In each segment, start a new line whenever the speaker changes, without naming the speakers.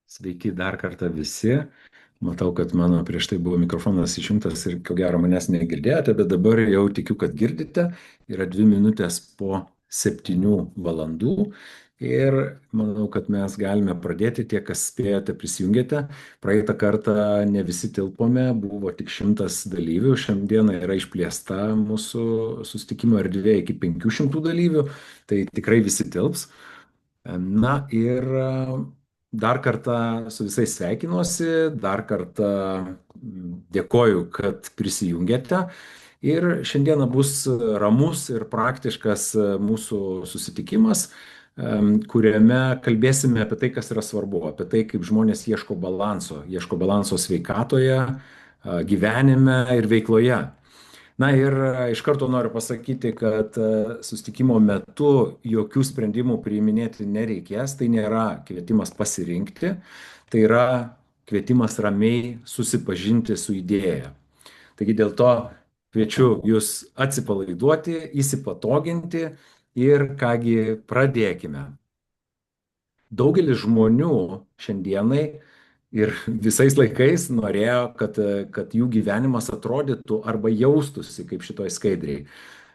Sveiki dar kartą visi. Matau, kad mano prieš tai buvo mikrofonas išjungtas ir ko gero manęs negirdėjote, bet dabar jau tikiu, kad girdite. Yra 2 minutės po 7 valandų ir manau, kad mes galime pradėti. Tie, kas spėjote, prisijungėte. Praeitą kartą ne visi tilpome, buvo tik 100 dalyvių. Šiandieną yra išplėsta mūsų susitikimo erdvė iki 500 dalyvių, tai tikrai visi tilps. Na ir dar kartą su visais sveikinuosi, dar kartą dėkoju, kad prisijungėte. Ir šiandieną bus ramus ir praktiškas mūsų susitikimas, kuriame kalbėsime apie tai, kas yra svarbu, apie tai, kaip žmonės ieško balanso sveikatoje, gyvenime ir veikloje. Na ir iš karto noriu pasakyti, kad susitikimo metu jokių sprendimų priiminėti nereikės, tai nėra kvietimas pasirinkti, tai yra kvietimas ramiai susipažinti su idėja. Taigi dėl to kviečiu jūs atsipalaiduoti, įsipatoginti ir kągi pradėkime. Daugelis žmonių šiandienai ir visais laikais norėjo, kad jų gyvenimas atrodytų arba jaustųsi kaip šitoj skaidriai.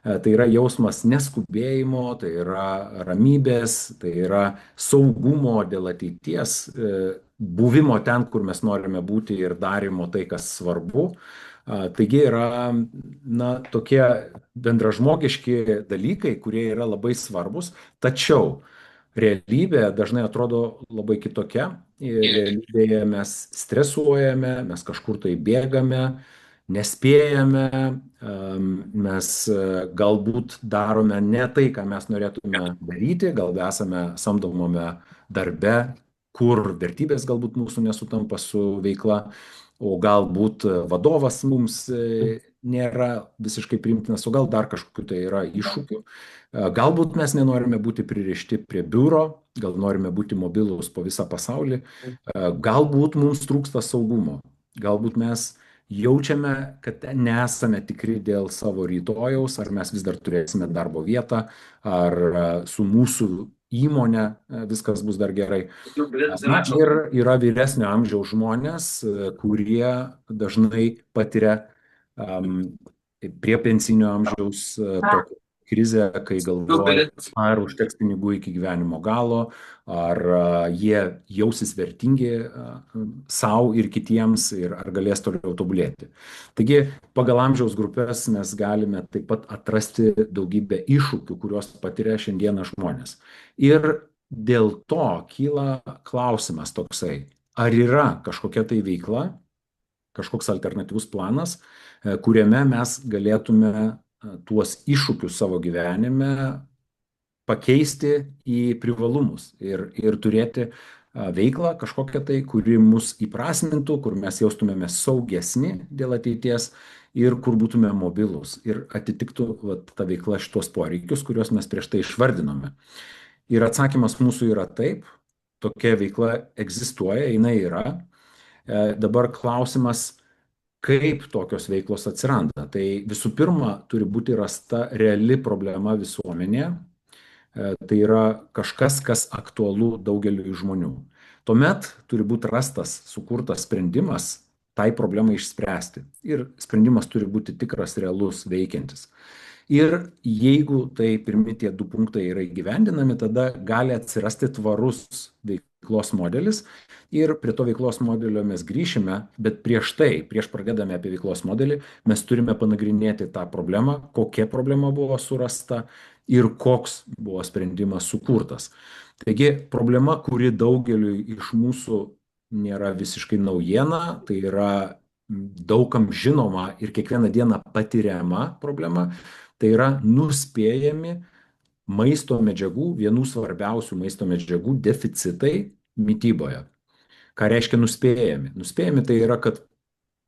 Tai yra jausmas neskubėjimo, tai yra ramybės, tai yra saugumo dėl ateities, buvimo ten, kur mes norime būti ir darimo tai, kas svarbu. Taigi yra, tokie bendražmogiški dalykai, kurie yra labai svarbus, tačiau realybė dažnai atrodo labai kitokia. Realybėje mes stresuojame, mes kažkur tai bėgame, nespėjame, mes galbūt darome ne tai, ką mes norėtume daryti, gal esame samdomame darbe, kur vertybės galbūt mūsų nesutampa su veikla, o galbūt vadovas mums nėra visiškai priimtinas, o gal dar kažkokiu tai yra iššūkių. Galbūt mes nenorime būti pririšti prie biuro, gal norime būti mobilūs po visą pasaulį, galbūt mums trūksta saugumo, galbūt mes jaučiame, kad nesame tikri dėl savo rytojaus, ar mes vis dar turėsime darbo vietą, ar su mūsų įmonė viskas bus dar gerai. Na ir yra vyresnio amžiaus žmonės, kurie dažnai patiria prie pensinio amžiaus tokią krizę, kai galvoja, ar užteks pinigų iki gyvenimo galo, ar jie jausis vertingi savo ir kitiems, ir ar galės toliau tobulėti. Taigi, pagal amžiaus grupės mes galime taip pat atrasti daugybę iššūkių, kuriuos patiria šiandieną žmonės. Ir dėl to kyla klausimas toksai, ar yra kažkokia tai veikla, kažkoks alternatyvus planas, kuriame mes galėtume tuos iššūkius savo gyvenime pakeisti į privalumus ir turėti veiklą kažkokią tai, kuri mus įprasmintų, kur mes jaustumėme saugesni dėl ateities ir kur būtume mobilus ir atitiktų ta veikla šitos poreikius, kuriuos mes prieš tai išvardinome. Ir atsakymas mūsų yra taip, tokia veikla egzistuoja, jinai yra. Dabar klausimas, kaip tokios veiklos atsiranda. Tai visų pirma, turi būti rasta reali problema visuomenėje. Tai yra kažkas, kas aktualu daugeliu žmonių. Tuomet turi būti rastas, sukurtas sprendimas tai problemai išspręsti. Ir sprendimas turi būti tikras, realus, veikiantis. Ir jeigu tai pirmi tie 2 punktai yra įgyvendinami, tada gali atsirasti tvarus veiklos modelis. Ir prie to veiklos modelio mes grįšime, bet prieš pradėdami apie veiklos modelį, mes turime panagrinėti tą problemą, kokia problema buvo surasta ir koks buvo sprendimas sukurtas. Taigi problema, kuri daugeliu iš mūsų nėra visiškai naujiena, tai yra daugam žinoma ir kiekvieną dieną patiriama problema, tai yra nuspėjami maisto medžiagų, vienų svarbiausių maisto medžiagų deficitai mityboje. Ką reiškia nuspėjami? Nuspėjami tai yra, kad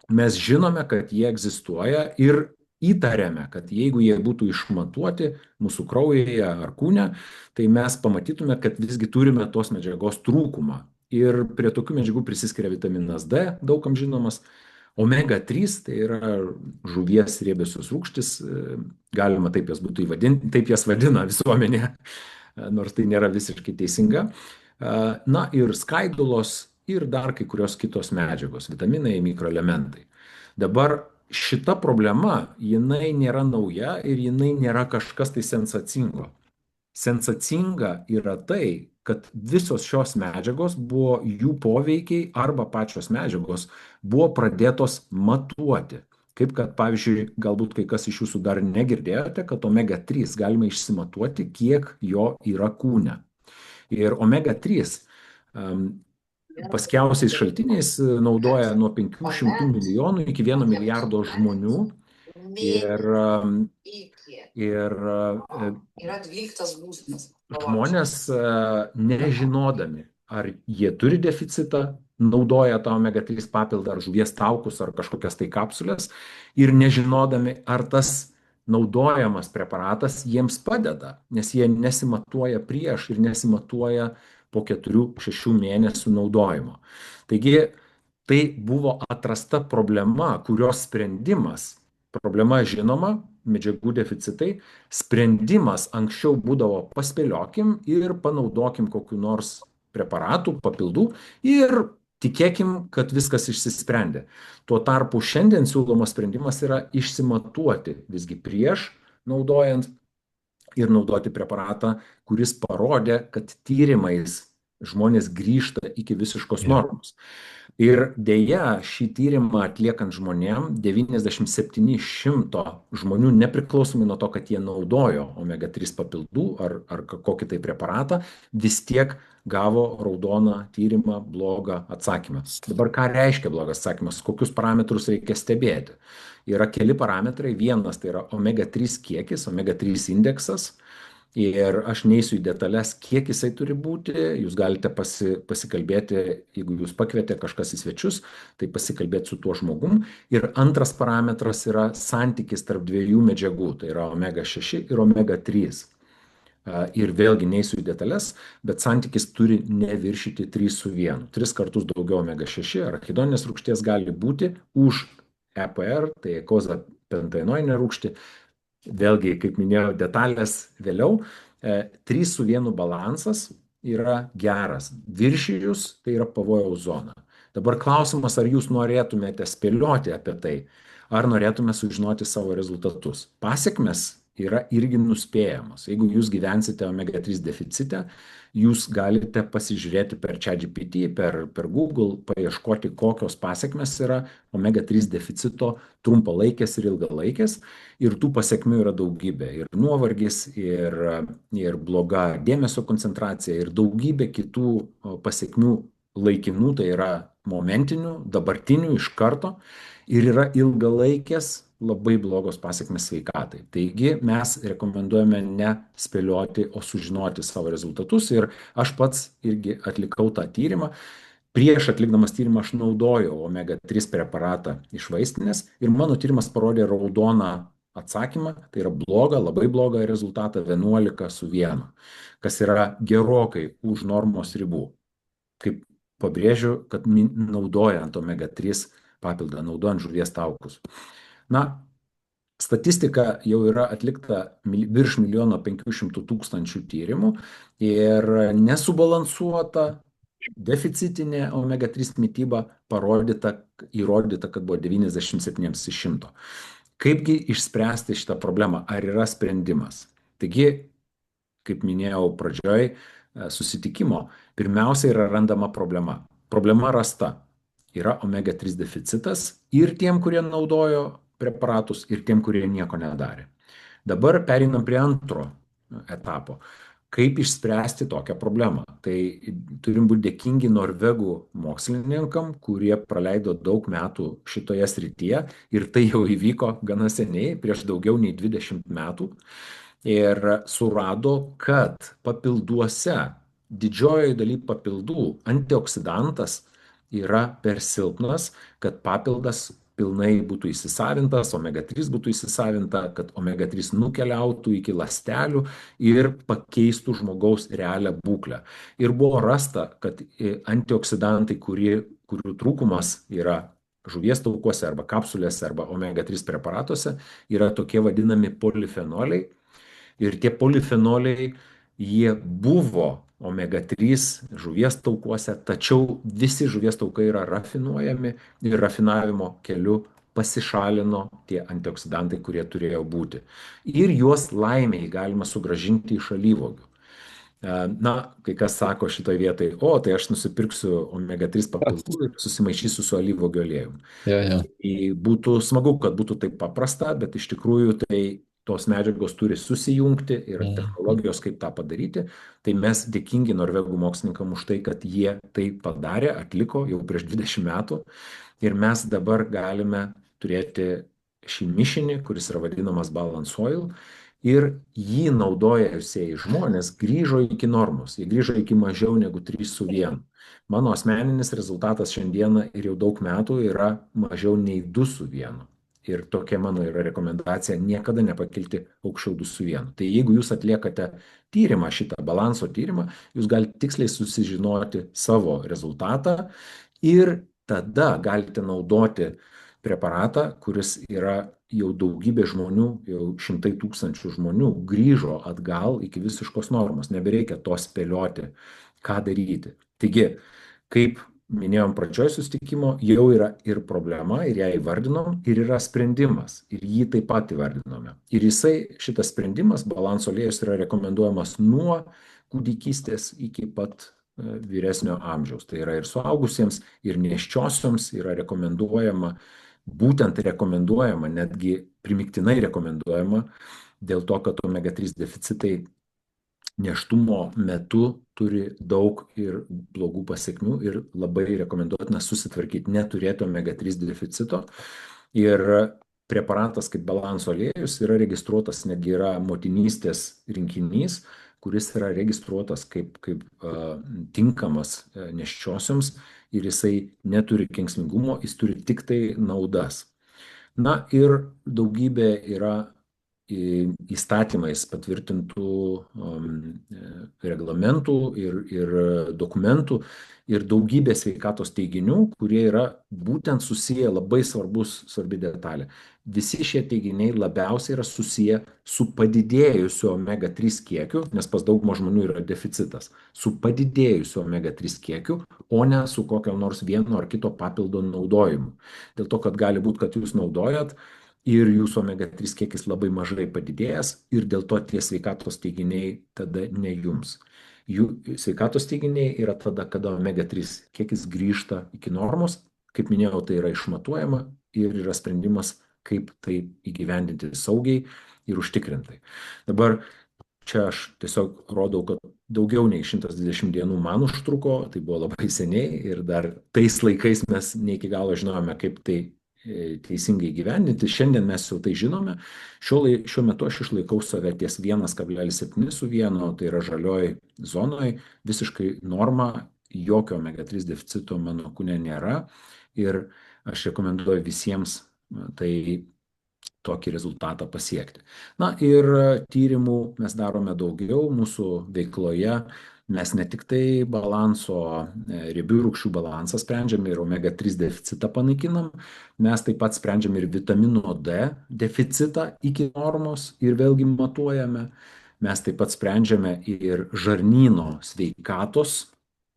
mes žinome, kad jie egzistuoja ir įtariame, kad jeigu jie būtų išmatuoti mūsų kraujyje ar kūne, tai mes pamatytume, kad visgi turime tos medžiagos trūkumą. Ir prie tokių medžiagų prisiskiria vitaminas D, daugam žinomas, Omega 3 tai yra žuvies riebiosios rūgštys, galima taip jas būtų įvadinti, taip jas vadina visuomenė, nors tai nėra visiškai teisinga. Na ir skaidulos ir dar kai kurios kitos medžiagos, vitaminai, mikroelementai. Dabar šita problema, jinai nėra nauja ir jinai nėra kažkas tai sensacingo. Sensacinga yra tai, kad visos šios medžiagos buvo, jų poveikiai arba pačios medžiagos buvo pradėtos matuoti. Kaip kad, pavyzdžiui, galbūt kai kas iš jūsų dar negirdėjote, kad omega 3 galima išsimatuoti, kiek jo yra kūne. Ir omega 3 paskiausiais šaltiniais naudoja nuo 500 milijonų iki 1 milijardo žmonių. Ir žmonės nežinodami, ar jie turi deficitą, naudoja tą omega 3 papildą, ar žuvies taukus, ar kažkokias tai kapsulės, ir nežinodami, ar tas naudojamas preparatas jiems padeda, nes jie nesimatuoja prieš ir nesimatuoja po 4-6 mėnesių naudojimo. Taigi tai buvo atrasta problema, kurios sprendimas, problema žinoma, medžiagų deficitai, sprendimas anksčiau būdavo paspėliokim ir panaudokim kokiu nors preparatų, papildų ir tikėkim, kad viskas išsisprendė. Tuo tarpu šiandien siūlomas sprendimas yra išsimatuoti visgi prieš naudojant ir naudoti preparatą, kuris parodė, kad tyrimais žmonės grįžta iki visiškos normos. Ir dėja, šį tyrimą atliekant žmonėm, 97% žmonių, nepriklausomai nuo to, kad jie naudojo omega 3 papildų ar kokį tai preparatą, vis tiek gavo raudoną tyrimą, blogą atsakymą. Dabar ką reiškia blogas atsakymas, kokius parametrus reikia stebėti? Yra keli parametrai, vienas tai yra omega 3 kiekis, omega 3 indeksas. Ir aš neįsiu į detalės, kiek jisai turi būti, jūs galite pasikalbėti, jeigu jūs pakvietė kažkas į svečius, tai pasikalbėti su tuo žmogum. Ir antras parametras yra santykis tarp dviejų medžiagų, tai yra omega 6 ir omega 3. Ir vėlgi neįsiu į detalės, bet santykis turi neviršyti 3:1. 3 kartus daugiau omega 6 arachidoninės rūgšties gali būti už EPR, tai eikozapentaenoidinė rūgštė. Vėlgi, kaip minėjau, detalės vėliau, 3:1 balansas yra geras. Viršijus tai yra pavojaus zona. Dabar klausimas, ar jūs norėtumėte spėlioti apie tai, ar norėtume sužinoti savo rezultatus. Pasiekmes yra irgi nuspėjamos. Jeigu jūs gyvensite omega 3 deficite, jūs galite pasižiūrėti per ChatGPT, per Google, paieškoti, kokios pasiekmes yra omega 3 deficito trumpalaikės ir ilgalaikės. Ir tų pasiekmių yra daugybė. Ir nuovargis, ir bloga dėmesio koncentracija, ir daugybė kitų pasiekmių laikinų, tai yra momentinių, dabartinių iš karto. Ir yra ilgalaikės labai blogos pasiekmes sveikatai. Taigi mes rekomenduojame ne spėlioti, o sužinoti savo rezultatus. Ir aš pats irgi atlikau tą tyrimą. Prieš atlikdamas tyrimą aš naudojau omega 3 preparatą iš vaistinės ir mano tyrimas parodė raudoną atsakymą, tai yra blogą, labai blogą rezultatą 11:1, kas yra gerokai už normos ribų. Kaip pabrėžiu, kad naudojant omega 3 papildą, naudojant žuvies taukus. Na, statistika jau yra atlikta virš 1,5 milijono tyrimų ir nesubalansuota deficitinė omega 3 mityba įrodyta, kad buvo 97 iš 100. Kaipgi išspręsti šitą problemą? Ar yra sprendimas? Taigi, kaip minėjau pradžioj susitikimo, pirmiausia yra randama problema. Problema rasta. Yra omega 3 deficitas ir tiem, kurie naudojo preparatus, ir tiem, kurie nieko nedarė. Dabar pereinam prie antro etapo. Kaip išspręsti tokią problemą? Tai turim būti dėkingi norvegų mokslininkam, kurie praleido daug metų šitoje srityje ir tai jau įvyko gana seniai, prieš daugiau nei 20 metų. Ir surado, kad papilduose, didžiojoje daly papildų, antioksidantas yra per silpnas, kad papildas pilnai būtų įsisavintas, omega 3 būtų įsisavinta, kad omega 3 nukeliautų iki ląstelių ir pakeistų žmogaus realią būklę. Ir buvo rasta, kad antioksidantai, kurių trūkumas yra žuvies taukuose arba kapsulėse arba omega-3 preparatuose yra tokie vadinami polifenoliai. Ir tie polifenoliai, jie buvo omega-3 žuvies taukuose, tačiau visi žuvies taukai yra rafinuojami ir rafinavimo keliu pasišalino tie antioksidantai, kurie turėjo būti. Ir juos laimiai galima sugražinti iš alyvuogių. Na, kai kas sako šitoje vietoje, o tai aš nusipirksiu omega-3 papildų ir susimaišysiu su alyvuogių aliejum.
Ja, ja.
Būtų smagu, kad būtų taip paprasta, bet iš tikrųjų tai tos medžiagos turi susijungti ir
Mhm.
technologijos, kaip tą padaryti. Tai mes dėkingi norvegų mokslininkam už tai, kad jie tai padarė, atliko jau prieš 20 metų. Ir mes dabar galime turėti šį mišinį, kuris yra vadinamas balance oil. Ir jį naudojusieji žmonės grįžo iki normos. Jie grįžo iki mažiau negu 3 su 1. Mano asmeninis rezultatas šiandieną ir jau daug metų yra mažiau nei 2 su 1. Ir tokia mano yra rekomendacija - niekada nepakilti aukščiau 2 su 1. Tai jeigu jūs atliekate tyrimą, šitą balanso tyrimą, jūs galite tiksliai susižinoti savo rezultatą ir tada galite naudoti preparatą, kuris yra jau daugybė žmonių, jau šimtai tūkstančių žmonių grįžo atgal iki visiškos normos. Nebereikia to spėlioti, ką daryti. Taigi, kaip minėjom pradžioj susitikimo, jau yra ir problema, ir ją įvardinom, ir yra sprendimas, ir jį taip pat įvardinome. Ir jisai, šitas sprendimas, balanso aliejus, yra rekomenduojamas nuo kūdikystės iki pat vyresnio amžiaus. Tai yra ir suaugusiems, ir nėščiosioms yra rekomenduojama, būtent rekomenduojama, netgi primiktinai rekomenduojama, dėl to, kad omega-3 deficitai nėštumo metu turi daug ir blogų pasiekmių ir labai rekomenduotina susitvarkyti, neturėti omega-3 deficito. Ir preparatas kaip balanso aliejus yra registruotas, netgi yra motinystės rinkinys, kuris yra registruotas kaip tinkamas nėščiosioms ir jisai neturi kenksmingumo, jis turi tik tai naudas. Na ir daugybė yra įstatymais patvirtintų reglamentų ir dokumentų ir daugybė sveikatos teiginių, kurie yra būtent susiję, labai svarbi detalė. Visi šie teiginiai labiausiai yra susiję su padidėjusiu omega-3 kiekiu, nes pas daugumą žmonių yra deficitas, su padidėjusiu omega-3 kiekiu, o ne su kokio nors vieno ar kito papildo naudojimu. Dėl to, kad gali būti, kad jūs naudojat ir jūsų omega-3 kiekis labai mažai padidėjęs ir dėl to tie sveikatos teiginiai tada ne jums. Jų sveikatos teiginiai yra tada, kada omega-3 kiekis grįžta iki normos. Kaip minėjau, tai yra išmatuojama ir yra sprendimas, kaip tai įgyvendinti saugiai ir užtikrintai. Dabar čia aš tiesiog rodau, kad daugiau nei 120 dienų man užtruko, tai buvo labai seniai ir dar tais laikais mes ne iki galo žinojome, kaip tai teisingai gyvendinti. Šiandien mes jau tai žinome. Šiuo metu aš išlaikau save ties 1,7 su 1, tai yra žalioj zonoj, visiškai norma, jokio omega-3 deficito mano kūne nėra ir aš rekomenduoju visiems tai tokį rezultatą pasiekti. Na ir tyrimų mes darome daugiau mūsų veikloje. Mes ne tik tai balanso, riebių rūgščių balansą sprendžiam ir omega-3 deficitą panaikinam, mes taip pat sprendžiam ir vitamino D deficitą iki normos ir vėlgi matuojame. Mes taip pat sprendžiame ir žarnyno sveikatos,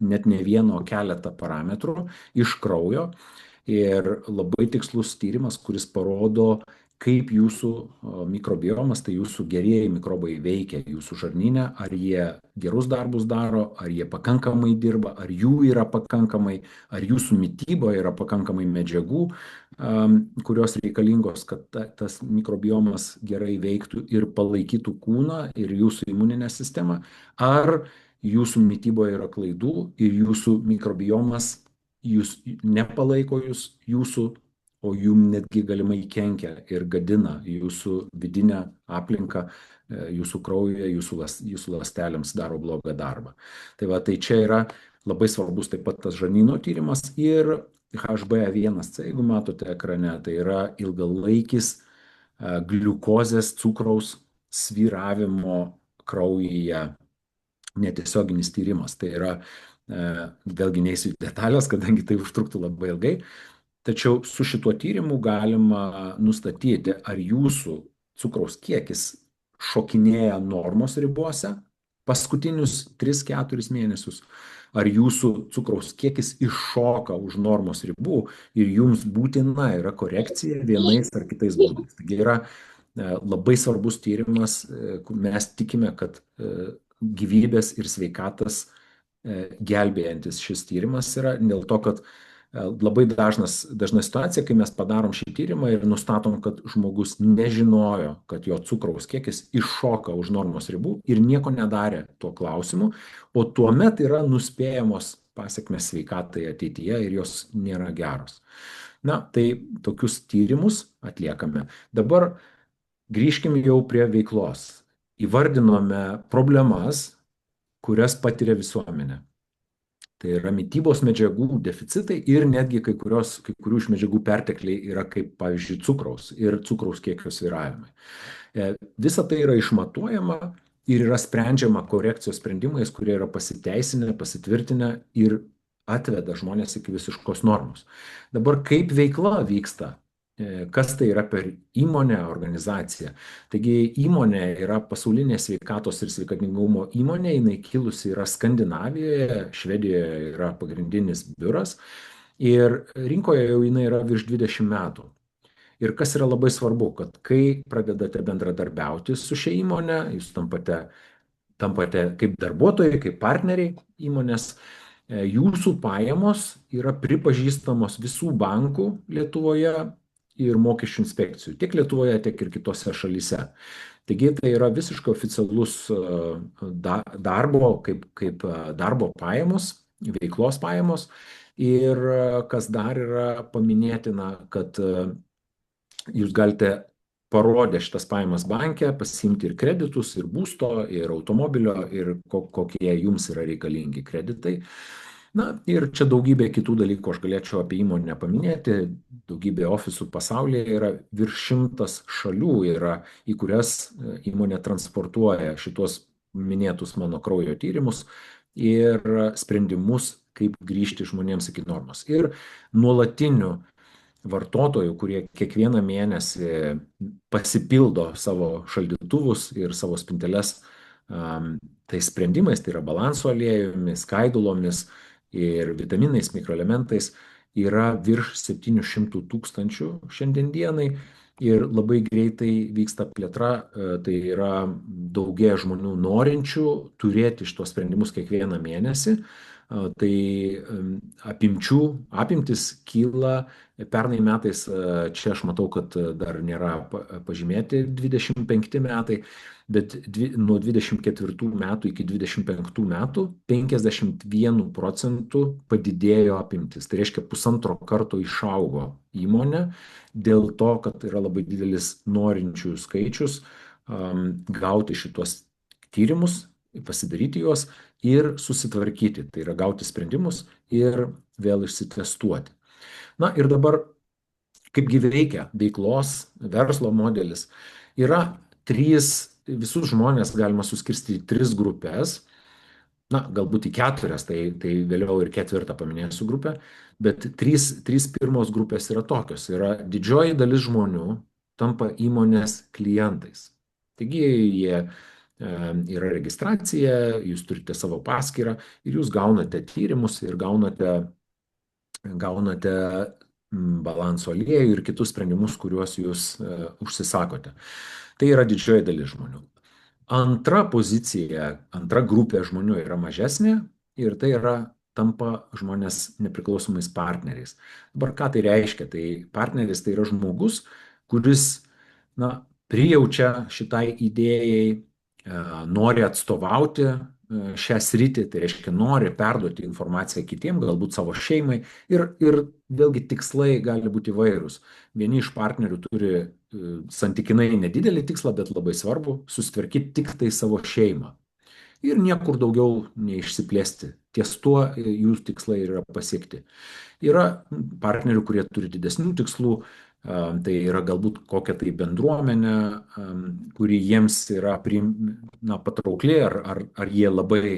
net ne vieno, keletą parametrų iš kraujo. Ir labai tikslus tyrimas, kuris parodo, kaip jūsų mikrobiomas, tai jūsų gerieji mikrobai veikia jūsų žarnyne, ar jie gerus darbus daro, ar jie pakankamai dirba, ar jų yra pakankamai, ar jūsų mityboje yra pakankamai medžiagų, kurios reikalingos, kad tas mikrobiomas gerai veiktų ir palaikytų kūną ir jūsų imuninę sistemą, ar jūsų mityboje yra klaidų ir jūsų mikrobiomas jūs nepalaiko jūsų, o jum netgi galimai kenkia ir gadina jūsų vidinę aplinką, jūsų kraujuje, jūsų ląstelėms daro blogą darbą. Tai va, tai čia yra labai svarbus taip pat tas žarnyno tyrimas ir HbA1c, jeigu matote ekrane, tai yra ilgalaikis gliukozės cukraus svyravimo kraujyje netiesioginis tyrimas. Tai yra, vėlgi neįsiu detalės, kadangi tai užtruktų labai ilgai. Tačiau su šituo tyrimu galima nustatyti, ar jūsų cukraus kiekis šokinėja normos ribose paskutinius 3-4 mėnesius, ar jūsų cukraus kiekis iššoka už normos ribų ir jums būtina yra korekcija vienais ar kitais būdais. Taigi yra labai svarbus tyrimas, kur mes tikime, kad gyvybės ir sveikatas gelbėjantis šis tyrimas yra dėl to, kad labai dažna situacija, kai mes padarom šį tyrimą ir nustatom, kad žmogus nežinojo, kad jo cukraus kiekis iššoka už normos ribų ir nieko nedarė tuo klausimu, o tuomet yra nuspėjamos pasiekmes sveikatai ateityje ir jos nėra geros. Na, tai tokius tyrimus atliekame. Dabar grįžkime jau prie veiklos. Įvardinome problemas, kurias patiria visuomenė. Tai yra mitybos medžiagų deficitai ir netgi kai kurių iš medžiagų pertekliai yra kaip, pavyzdžiui, cukraus ir cukraus kiekio svyravimai. Visa tai yra išmatuojama ir yra sprendžiama korekcijos sprendimais, kurie yra pasiteisinę, pasitvirtinę ir atveda žmonės iki visiškos normos. Dabar kaip veikla vyksta? Kas tai yra per įmonę, organizaciją. Taigi įmonė yra pasaulinė sveikatos ir sveikatingumo įmonė, jinai kilusi yra Skandinavijoje, Švedijoje yra pagrindinis biuras ir rinkoje jau jinai yra virš 20 metų. Ir kas yra labai svarbu, kad kai pradedate bendradarbiauti su šia įmonė, jūs tampate kaip darbuotojai, kaip partneriai įmonės, jūsų pajamos yra pripažįstamos visų bankų Lietuvoje ir mokesčių inspekcijų, tiek Lietuvoje, tiek ir kitose šalyse. Taigi tai yra visiškai oficialus darbo, kaip darbo pajamos, veiklos pajamos. Ir kas dar yra paminėtina, kad jūs galite parodę šitas pajamas banke, pasiimti ir kreditus, ir būsto, ir automobilio, ir kokie jums yra reikalingi kreditai. Na ir čia daugybė kitų dalykų aš galėčiau apie įmonę paminėti, daugybė ofisų pasaulyje yra virš 100 šalių, į kurias įmonė transportuoja šitos minėtus mano kraujo tyrimus ir sprendimus, kaip grįžti žmonėms iki normos. Ir nuolatinių vartotojų, kurie kiekvieną mėnesį pasipildo savo šaldytuvus ir savo spinteles tais sprendimais, tai yra balanso aliejumi, skaidulomis ir vitaminais, mikroelementais, yra virš 700 000 šiandien dienai ir labai greitai vyksta plėtra, tai yra daugėja žmonių norinčių turėti šitos sprendimus kiekvieną mėnesį. Tai apimtis kyla. Pernai metais, čia aš matau, kad dar nėra pažymėti 25 metai, bet nuo 24 metų iki 25 metų 51% padidėjo apimtis. Tai reiškia 1,5 karto išaugo įmonė dėl to, kad yra labai didelis norinčių skaičius gauti šitos tyrimus, pasidaryti juos ir susitvarkyti. Tai yra gauti sprendimus ir vėl išsitestuoti. Na ir dabar, kaipgi veikia veiklos, verslo modelis. Yra visus žmonės galima suskirstyti į 3 grupės, na, galbūt į 4, tai vėliau ir 4 paminėsiu grupę, bet 3 pirmos grupės yra tokios. Yra didžioji dalis žmonių tampa įmonės klientais. Taigi jie yra registracija, jūs turite savo paskyrą ir jūs gaunate tyrimus ir gaunate balanso aliejų ir kitus sprendimus, kuriuos jūs užsisakote. Tai yra didžioji dalis žmonių. Antra pozicija, antra grupė žmonių yra mažesnė ir tai tampa žmonės nepriklausomais partneriais. Dabar ką tai reiškia? Tai partneris tai yra žmogus, kuris prijaučia šitai idėjai, nori atstovauti šią sritį, tai reiškia nori perduoti informaciją kitiem, galbūt savo šeimai ir vėlgi tikslai gali būti įvairūs. Vieni iš partnerių turi santykinai nedidelį tikslą, bet labai svarbu susitvarkyti tik tai savo šeimą ir niekur daugiau neišsiplėsti. Ties tuo jų tikslai yra pasiekti. Yra partnerių, kurie turi didesnių tikslų, tai yra galbūt kokia tai bendruomenė, kuri jiems yra patraukli, ar jie labai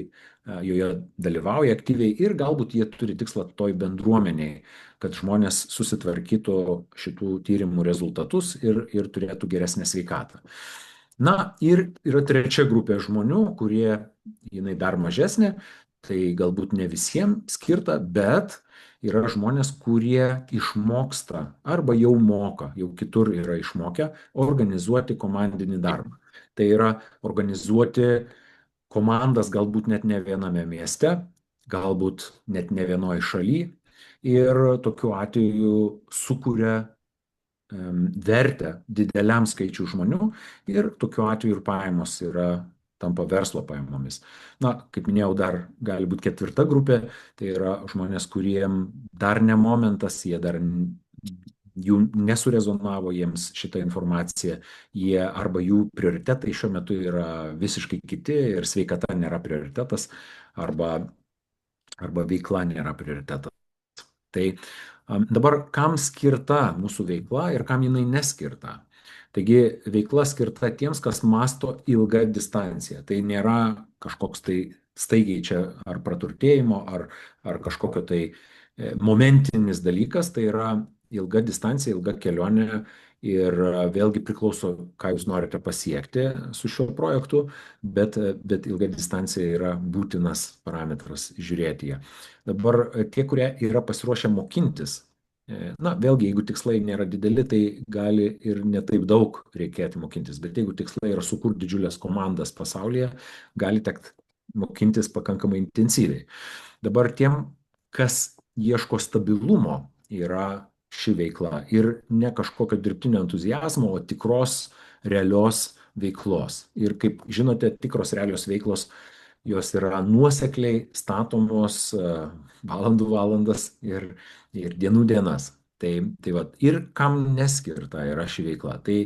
joje dalyvauja aktyviai ir galbūt jie turi tikslą toj bendruomeniai, kad žmonės susitvarkytų šitų tyrimų rezultatus ir turėtų geresnę sveikatą. Na ir yra trečia grupė žmonių, kurie, jinai dar mažesnė, tai galbūt ne visiems skirta, bet yra žmonės, kurie išmoksta arba jau moka, jau kitur yra išmokę organizuoti komandinį darbą. Tai yra organizuoti komandas galbūt net ne viename mieste, galbūt net ne vienoje šalyje ir tokiu atveju sukuria vertę dideliam skaičių žmonių ir tokiu atveju ir pajamos tampa verslo pajamomis. Na, kaip minėjau, dar gali būti ketvirta grupė, tai yra žmonės, kuriem dar ne momentas, jie dar jų nesurezonavo jiems šitą informaciją, jie arba jų prioritetai šiuo metu yra visiškai kiti ir sveikata nėra prioritetas, arba veikla nėra prioritetas. Tai dabar kam skirta mūsų veikla ir kam jinai neskirta? Taigi veikla skirta tiems, kas masto ilgą distanciją. Tai nėra kažkoks tai staigiai čia ar praturtėjimo, ar kažkokio tai momentinis dalykas, tai yra ilga distancija, ilga kelionė ir vėlgi priklauso, ką jūs norite pasiekti su šiuo projektu, bet ilga distancija yra būtinas parametras žiūrėti ją. Dabar tie, kurie yra pasiruošę mokintis, na, vėlgi, jeigu tikslai nėra dideli, tai gali ir netaip daug reikėti mokintis, bet jeigu tikslai yra sukurti didžiulės komandas pasaulyje, gali tekti mokintis pakankamai intensyviai. Dabar tiem, kas ieško stabilumo, yra ši veikla ir ne kažkokio dirbtinio entuzijazmo, o tikros realios veiklos. Ir kaip žinote, tikros realios veiklos, jos yra nuosekliai statomos valandų valandas ir dienų dienas. Tai va, ir kam neskirta yra ši veikla. Tai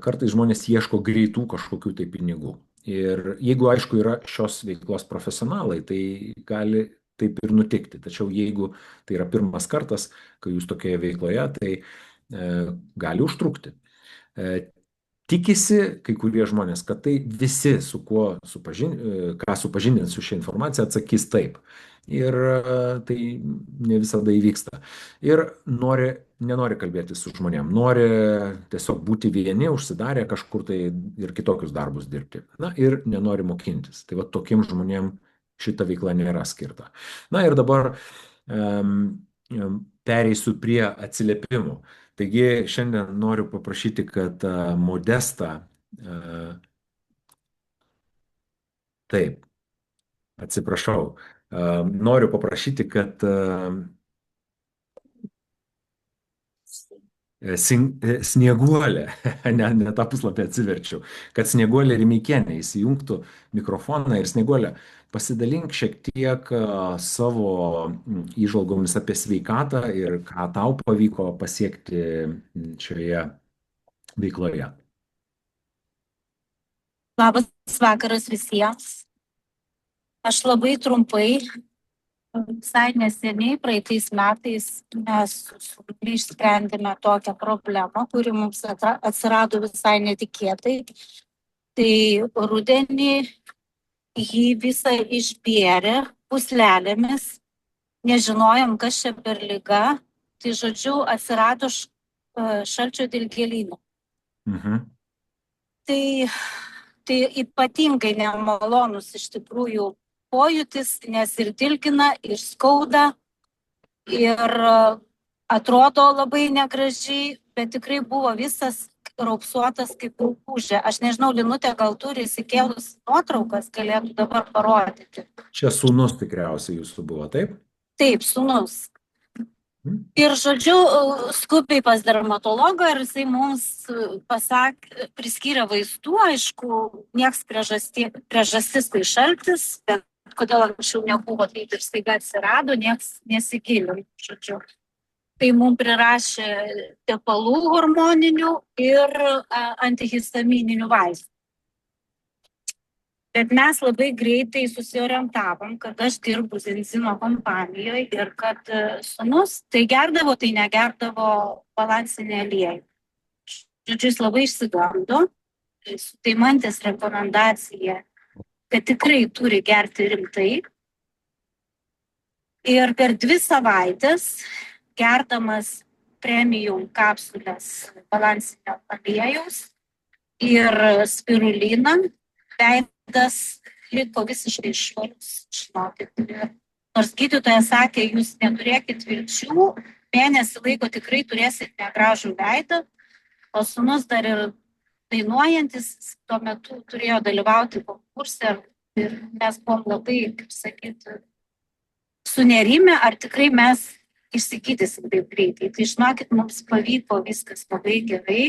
kartais žmonės ieško greitų kažkokių tai pinigų. Ir jeigu, aišku, yra šios veiklos profesionalai, tai gali taip ir nutikti. Tačiau jeigu tai yra pirmas kartas, kai jūs tokioje veikloje, tai gali užtrukti. Tikisi kai kurie žmonės, kad tai visi, ką supažindins su šia informacija, atsakys taip. Ir tai ne visada įvyksta. Ir nenori kalbėti su žmonėm, nori tiesiog būti vieni, užsidarę kažkur tai ir kitokius darbus dirbti. Na ir nenori mokintis. Tai va tokiem žmonėm šita veikla nėra skirta. Na ir dabar pereisiu prie atsiliepimų. Taigi šiandien noriu paprašyti, kad Modesta, taip, atsiprašau, noriu paprašyti, kad Snieguolė, ne tą puslapį atsiverčiau, kad Snieguolė Rimeikienė įsijungtų mikrofoną ir Snieguolė, pasidalink šiek tiek savo įžvalgomis apie sveikatą ir ką tau pavyko pasiekti šioje veikloje.
Labas vakaras visiems. Aš labai trumpai, visai neseniai, praeitais metais mes išsprendėme tokią problemą, kuri mums atsirado visai netikėtai. Tai rudenį jį visą išbėrė puslelėmis, nežinojom, kas čia per liga. Tai žodžiu, atsirado šalčio dilgėlyno. Tai ypatingai nemalonus iš tikrųjų pojūtis, nes ir dilgina, ir skauda, ir atrodo labai negražiai, bet tikrai buvo visas raupsuotas kaip rupūžė. Aš nežinau, Linutė gal turi įsikėlus nuotraukas, galėtų dabar parodyti.
Čia sūnus tikriausiai jūsų buvo, taip?
Taip, sūnus. Ir žodžiu, skubiai pas dermatologą ir jisai mums priskyrė vaistų, aišku, nieks priežastis tai šaltis, bet kodėl anksčiau nebuvo, taip ir staiga atsirado, nieks nesigilino, žodžiu. Tai mums prirašė tepalų hormoninių ir antihistamininių vaistų. Bet mes labai greitai susiorientavom, kad aš dirbu Zinzino kompanijoje ir kad sūnus tai gerdavo, tai negerdavo balansinį aliejų. Žodžiu, jis labai išsigando. Tai Mantės rekomendacija kad tikrai turi gerti rimtai. Ir per 2 savaitės, gerdamas premium kapsulės balansinio aliejaus ir spiruliną, veidas liko visiškai švarus, žinokit. Nors gydytoja sakė, jūs neturėkit vilčių, mėnesį laiko tikrai turėsit negražų veidą, o sūnus dar ir dainuojantis tuo metu turėjo dalyvauti konkurse ir mes buvom labai, kaip sakyti, sunerime, ar tikrai mes išsigydysim taip greitai. Tai žinokit, mums pavyko viskas labai gerai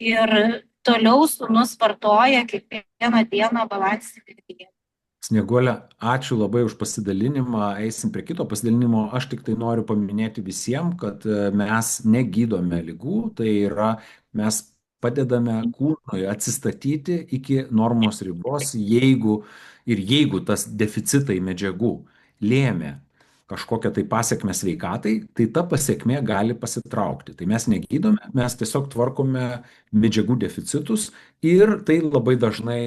ir toliau sūnus vartoja kiekvieną dieną balansinį alieją.
Snieguolė, ačiū labai už pasidalinimą. Eisim prie kito pasidalinimo. Aš tik tai noriu paminėti visiems, kad mes negydome lygų, tai yra mes padedame kūnui atsistatyti iki normos ribos, jeigu tas deficitai medžiagų lėmė kažkokią tai pasiekmę sveikatai, tai ta pasiekmė gali pasitraukti. Tai mes negydome, mes tiesiog tvarkome medžiagų deficitus ir tai labai dažnai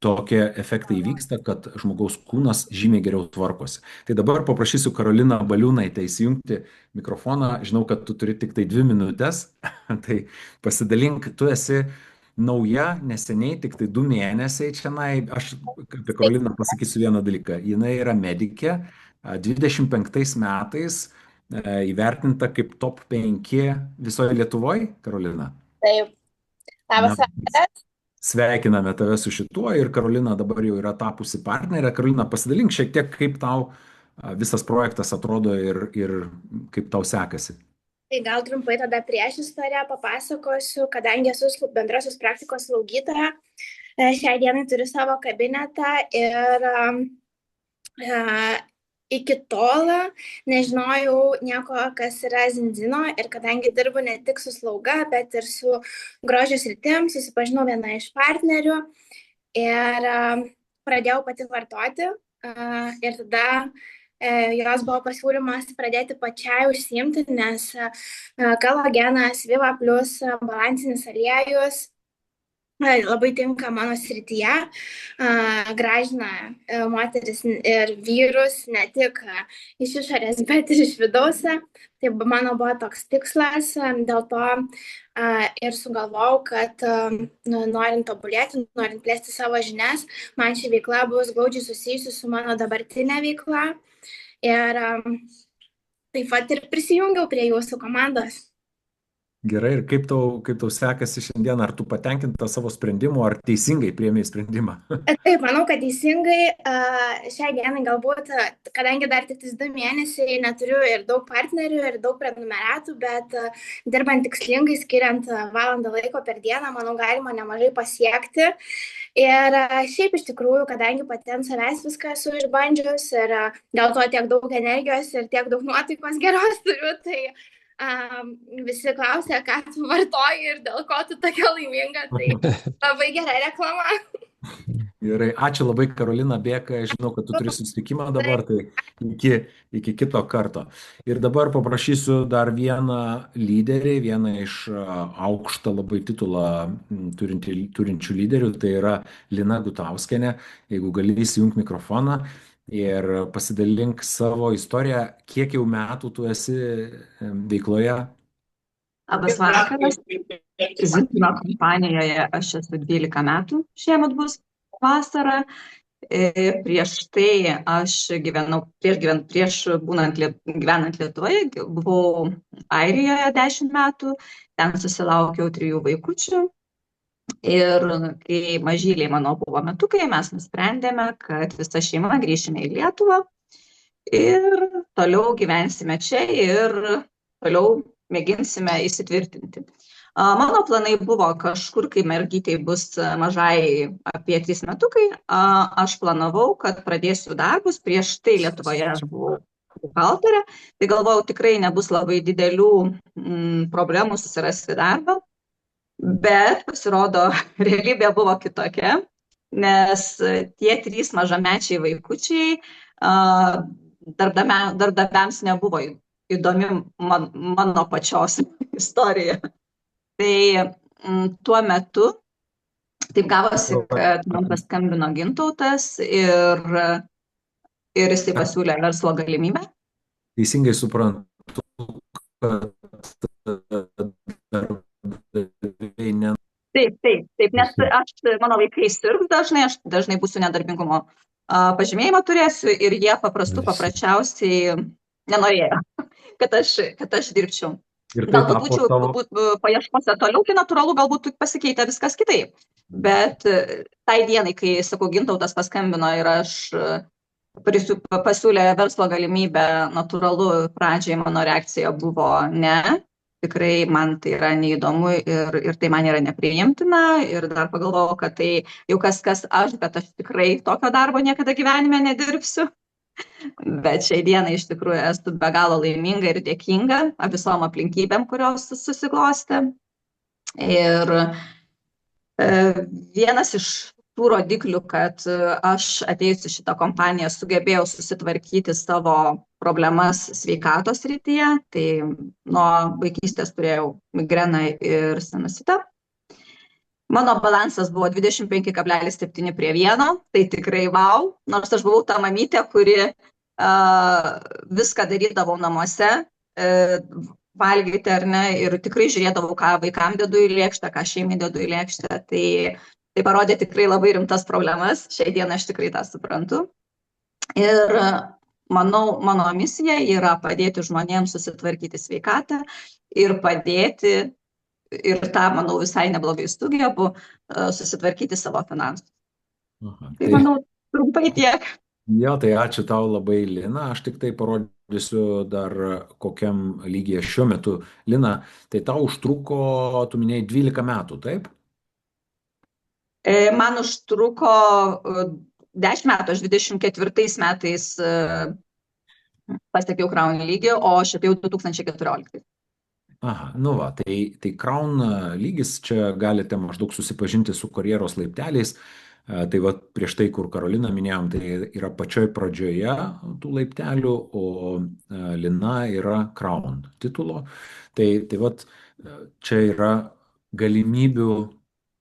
tokie efektai vyksta, kad žmogaus kūnas žymiai geriau tvarkosi. Tai dabar paprašysiu Karoliną Baliūnaitę įsijungti mikrofoną. Žinau, kad tu turi tik tai 2 minutės, tai pasidalink, tu esi nauja, neseniai, tik tai 2 mėnesiai čianai. Aš apie Karoliną pasakysiu vieną dalyką. Jinai yra medikė, 25 metais įvertinta kaip top 5 visoje Lietuvoje, Karolina.
Taip. Labas vakaras.
Sveikiname tave su šituo ir Karolina dabar jau yra tapusi partnerė. Karolina, pasidalink šiek tiek, kaip tau visas projektas atrodo ir kaip tau sekasi.
Tai gal trumpai tada prieš istoriją papasakosiu, kadangi esu bendrosios praktikos slaugytoja, šiai dienai turiu savo kabinetą ir iki tol nežinojau nieko, kas yra zinzino ir kadangi dirbu ne tik su slauga, bet ir su grožio sritim, susipažinau vieną iš partnerių ir pradėjau pati vartoti ir tada jos buvo pasiūlymas pradėti pačiai užsiimti, nes kolagenas, Viva Plus, balansinis aliejus labai tinka mano srityje, gražina moteris ir vyrus ne tik iš išorės, bet ir iš vidaus. Tai mano buvo toks tikslas, dėl to ir sugalvojau, kad norint tobulėti, norint plėsti savo žinias, man ši veikla bus glaudžiai susijusi su mano dabartinė veikla. Ir taip pat ir prisijungiau prie jūsų komandos.
Gerai, ir kaip tau sekasi šiandien, ar tu patenkinta savo sprendimu, ar teisingai priėmei sprendimą?
Taip, manau, kad teisingai. Šiai dienai galbūt, kadangi dar tik 2 mėnesiai, neturiu ir daug partnerių, ir daug prenumeratų, bet dirbant tikslingai, skiriant valandą laiko per dieną, manau, galima nemažai pasiekti. Ir šiaip iš tikrųjų, kadangi pati ant savęs viską esu išbandžius ir dėl to tiek daug energijos ir tiek daug nuotaikos geros turiu, tai visi klausia, ką tu vartoji ir dėl ko tu tokia laiminga, tai labai gera reklama.
Gerai, ačiū labai, Karolina Bėka, žinau, kad tu turi susitikimą dabar, tai iki kito karto. Ir dabar paprašysiu dar vieną lyderį, vieną iš aukštą labai titulą turinčių lyderių, tai yra Lina Gutauskienė. Jeigu gali įsijungti mikrofoną ir pasidalink savo istoriją, kiek jau metų tu esi veikloje?
Labas vakaras. Zinzino kompanijoje aš esu 12 metų, šiemet bus vasara. Prieš tai aš prieš gyvenant Lietuvoje, buvau Airijoje 10 metų, ten susilaukiau 3 vaikučių. Ir kai mažyliai mano buvo metukai, mes nusprendėme, kad visa šeima grįšime į Lietuvą ir toliau gyvensime čia ir toliau mėginsime įsitvirtinti. Mano planai buvo kažkur, kai mergytei bus mažai apie 3 metukai, aš planavau, kad pradėsiu darbus. Prieš tai Lietuvoje aš buvau buhalterė, tai galvojau, tikrai nebus labai didelių problemų susirasti darbą. Bet pasirodo, realybė buvo kitokia, nes tie 3 mažamečiai vaikučiai darbdaviams nebuvo įdomi mano pačios istorija. Tai tuo metu Taip gavosi, kad man paskambino Gintautas ir jisai pasiūlė verslo galimybę.
Teisingai suprantu, kad darbdaviai
Taip, nes mano vaikai sirgs dažnai, aš dažnai būsiu nedarbingumo pažymėjimą turėsiu ir jie paprasčiausiai nenorėjo, kad aš dirbčiau. Galbūt būčiau paieškose toliau, tai natūralu, galbūt pasikeitė viskas kitaip. Bet tai dienai, kai, sakau, Gintautas paskambino ir aš pasiūlė verslo galimybę, natūralu, pradžiai mano reakcija buvo ne, tikrai man tai yra neįdomu ir tai man yra nepriimtina ir dar pagalvojau, kad tai jau kas aš, bet aš tikrai tokio darbo niekada gyvenime nedirbsiu. Bet šiai dienai iš tikrųjų esu be galo laiminga ir dėkinga visom aplinkybėm, kurios susiklostė. Ir vienas iš tų rodiklių, kad aš atėjusi šitą kompaniją sugebėjau susitvarkyti savo problemas sveikatos srityje, tai nuo vaikystės turėjau migreną ir sinusitą. Mano balansas buvo 25,7 prie 1, tai tikrai wow, nors aš buvau ta mamytė, kuri viską darydavau namuose, valgyti ar ne, ir tikrai žiūrėdavau, ką vaikam dedu į lėkštę, ką šeimai dedu į lėkštę, tai parodė tikrai labai rimtas problemas, šiai dieną aš tikrai tą suprantu. Ir manau, mano misija yra padėti žmonėms susitvarkyti sveikatą ir padėti ir tą, manau, visai neblogai sugebu susitvarkyti savo finansus. Tai manau, trumpai tiek.
Jo, tai ačiū tau labai, Lina. Aš tik tai parodysiu dar kokiam lygyje šiuo metu. Lina, tai tau užtruko, tu minėjai, 12 metų, taip?
Man užtruko 10 metų, aš 24 metais pasiekiau Crown lygį, o aš atėjau 2014.
Aha, nu va, tai Crown lygis, čia galite maždaug susipažinti su karjeros laipteliais. Tai va, prieš tai, kur Karolina minėjom, tai yra pačioj pradžioje tų laiptelių, o Lina yra Crown titulo. Tai va, čia yra galimybių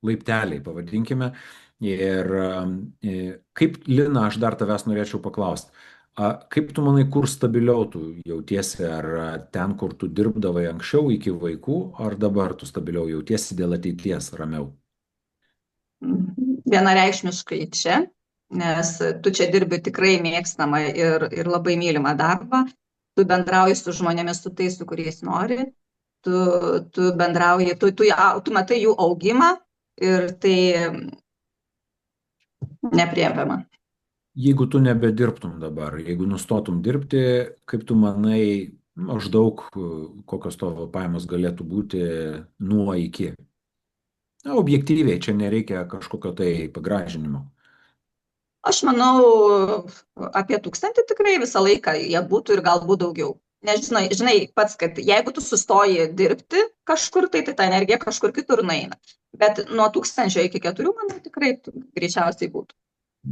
laipteliai, pavadinkime. Ir kaip, Lina, aš dar tavęs norėčiau paklausti. Kaip tu manai, kur stabiliau tu jautiesi, ar ten, kur tu dirbdavai anksčiau iki vaikų, ar dabar tu stabiliau jautiesi dėl ateities ramiau?
Vienareikšmiškai čia, nes tu čia dirbi tikrai mėgstamą ir labai mylimą darbą, tu bendrauji su žmonėmis, su tais, su kuriais nori, tu bendrauji, tu matai jų augimą ir tai nepriėpiama.
Jeigu tu nebedirbtum dabar, jeigu nustotum dirbti, kaip tu manai, maždaug kokios tavo pajamos galėtų būti nuo iki? Na, objektyviai, čia nereikia kažkokio tai pagražinimo.
Aš manau, apie 1000 tikrai visą laiką jie būtų ir galbūt daugiau. Nes žinai pats, kad jeigu tu sustoji dirbti kažkur, tai ta energija kažkur kitur nueina. Bet nuo 1000 iki 4, manau, tikrai greičiausiai būtų.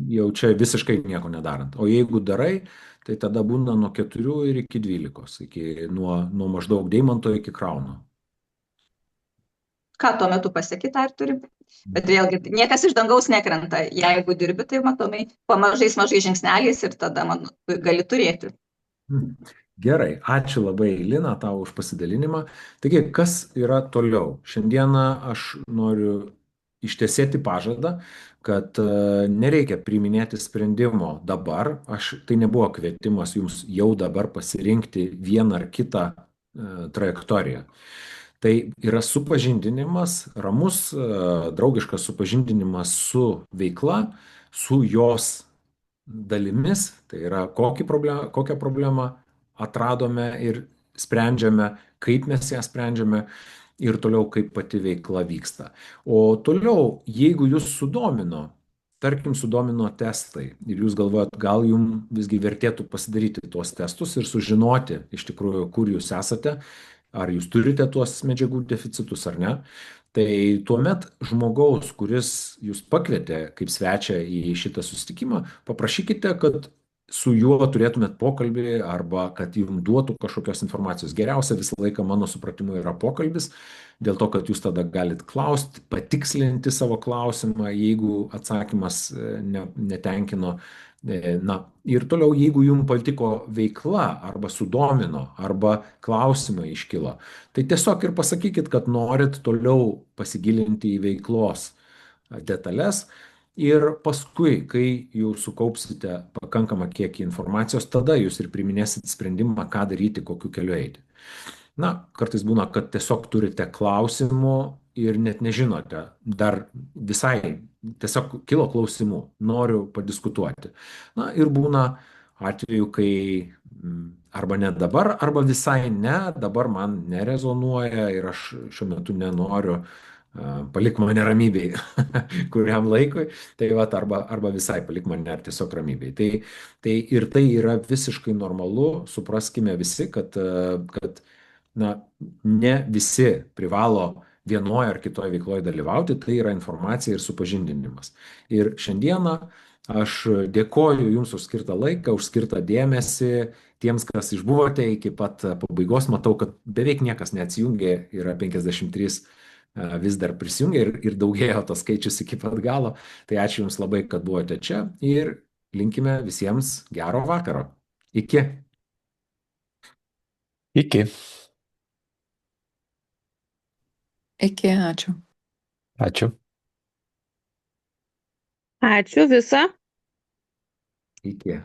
Jau čia visiškai nieko nedarant. O jeigu darai, tai tada būna nuo 4 ir iki 12, nuo maždaug Deimanto iki Crowno.
Ką tuo metu pasieki, tą ir turi. Bet vėlgi, niekas iš dangaus nekrenta. Jeigu dirbi, tai matomai mažais žingsneliais ir tada gali turėti.
Gerai, ačiū labai, Lina, tau už pasidalinimą. Taigi, kas yra toliau? Šiandieną aš noriu ištesėti pažadą, kad nereikia priiminėti sprendimo dabar. Tai nebuvo kvietimas jums jau dabar pasirinkti vieną ar kitą trajektoriją. Tai yra supažindinimas, ramus, draugiškas supažindinimas su veikla, su jos dalimis, tai yra kokią problemą atradome ir sprendžiame, kaip mes ją sprendžiame ir toliau kaip pati veikla vyksta. O toliau, jeigu jūs sudomino, tarkim, sudomino testai ir jūs galvojat, gal jums visgi vertėtų pasidaryti tuos testus ir sužinoti iš tikrųjų, kur jūs esate, ar jūs turite tuos medžiagų deficitus ar ne, tai tuomet žmogaus, kuris jūs pakvietė kaip svečią į šitą susitikimą, paprašykite, kad su juo turėtumėt pokalbį arba kad jums duotų kažkokios informacijos. Geriausia visą laiką, mano supratimu, yra pokalbis, dėl to, kad jūs tada galit klausti, patikslinti savo klausimą, jeigu atsakymas netenkino. Na, ir toliau, jeigu jums patiko veikla arba sudomino, arba klausimai iškilo, tai tiesiog ir pasakykit, kad norit toliau pasigilinti į veiklos detalės. Ir paskui, kai jau sukaupsite pakankamą kiekį informacijos, tada jūs ir priminėsit sprendimą, ką daryti, kokiu keliu eiti. Na, kartais būna, kad tiesiog turite klausimų ir net nežinote, dar visai tiesiog kilo klausimų, noriu padiskutuoti. Na, ir būna atveju, kai arba ne dabar, arba visai ne, dabar man nerezonuoja ir aš šiuo metu nenoriu, palik mane ramybėj kuriam laikui, tai vat, arba visai palik mane tiesiog ramybėj. Tai ir tai yra visiškai normalu, supraskime visi, kad na, ne visi privalo vienoje ar kitoje veikloje dalyvauti, tai yra informacija ir supažindinimas. Ir šiandieną aš dėkoju Jums už skirtą laiką, už skirtą dėmesį, tiems, kas išbuvote iki pat pabaigos. Matau, kad beveik niekas neatsijungė, yra 53 vis dar prisijungia ir daugėjo tas skaičius iki pat galo. Tai ačiū Jums labai, kad buvote čia ir linkime visiems gero vakaro. Iki.
Iki.
Iki, ačiū.
Ačiū.
Ačiū visą.
Iki.